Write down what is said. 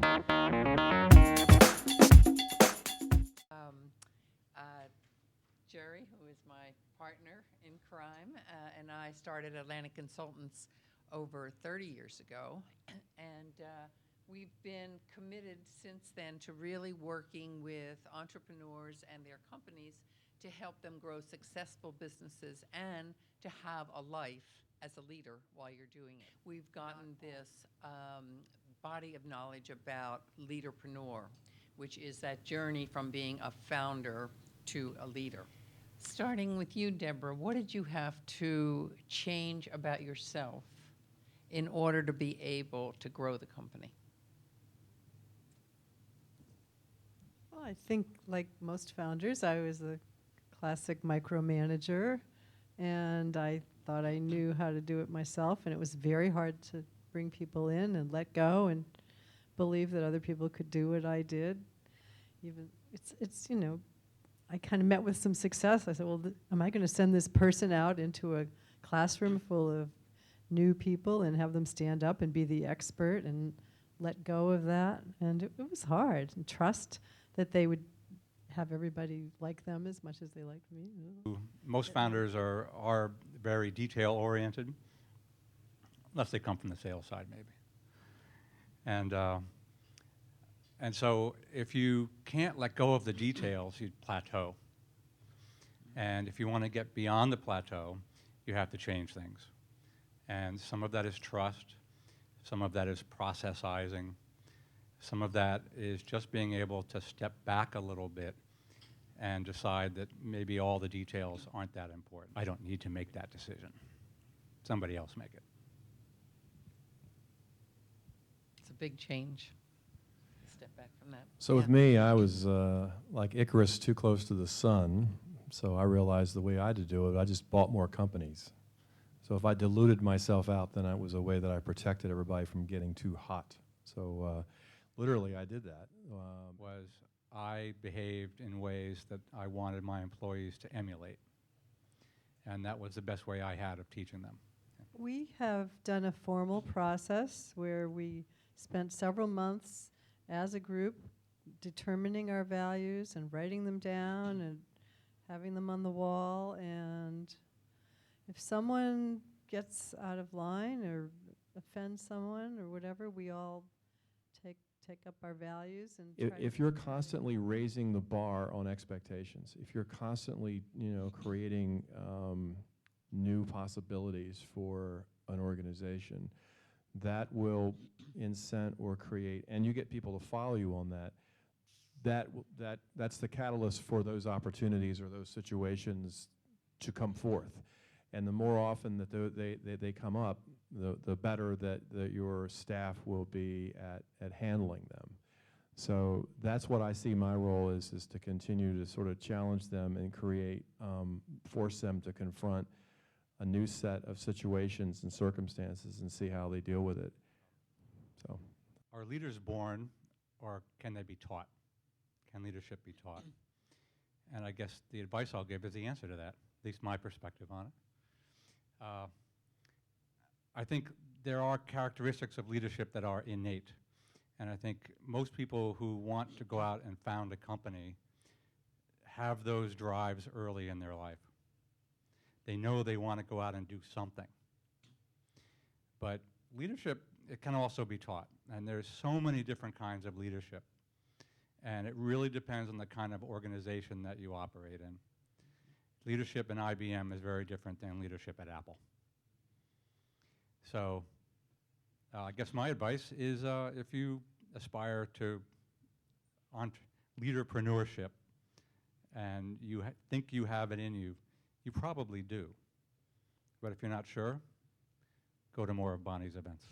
Um, Jerry, who is my partner in crime, and I started Atlantic Consultants over 30 years ago. And we've been committed since then to really working with entrepreneurs and their companies to help them grow successful businesses and to have a life as a leader while you're doing it. We've gotten this body of knowledge about leaderpreneur, which is that journey from being a founder to a leader. Starting with you, Deborah, what did you have to change about yourself in order to be able to grow the company? Well, I think, like most founders, I was a classic micromanager, and I thought I knew how to do it myself, and it was very hard to bring people in and let go and believe that other people could do what I did. Even it's I kind of met with some success. I said, well, am I going to send this person out into a classroom full of new people and have them stand up and be the expert and let go of that? And it was hard, and trust that they would have everybody like them as much as they liked me. Most founders are very detail-oriented, unless they come from the sales side, maybe. And so if you can't let go of the details, you plateau. And if you want to get beyond the plateau, you have to change things. And some of that is trust, some of that is processizing, some of that is just being able to step back a little bit and decide that maybe all the details aren't that important. I don't need to make that decision. Somebody else make it. It's a big change. Step back from that. So with me, I was like Icarus, too close to the sun. So I realized the way I had to do it, I just bought more companies. So if I diluted myself out, then that was a way that I protected everybody from getting too hot. So literally, I did that. Was I behaved in ways that I wanted my employees to emulate. And that was the best way I had of teaching them. We have done a formal process where we spent several months as a group determining our values and writing them down and having them on the wall. And if someone gets out of line or offends someone or whatever, we all take up our values and try If to you're constantly raising the bar on expectations, if you're constantly, creating new possibilities for an organization, that will incent or create, and you get people to follow you on that. That's the catalyst for those opportunities or those situations to come forth. And the more often that they come up, the better that your staff will be at handling them. So that's what I see my role is to continue to sort of challenge them and create, force them to confront a new set of situations and circumstances and see how they deal with it. So, Are leaders born, or can they be taught? Can leadership be taught? And I guess the advice I'll give is the answer to that, at least my perspective on it. I think there are characteristics of leadership that are innate. And I think most people who want to go out and found a company have those drives early in their life. They know they want to go out and do something. But leadership, it can also be taught. And there's so many different kinds of leadership. And it really depends on the kind of organization that you operate in. Leadership in IBM is very different than leadership at Apple. So I guess my advice is if you aspire to leaderpreneurship and you think you have it in you, you probably do. But if you're not sure, go to more of Bonnie's events.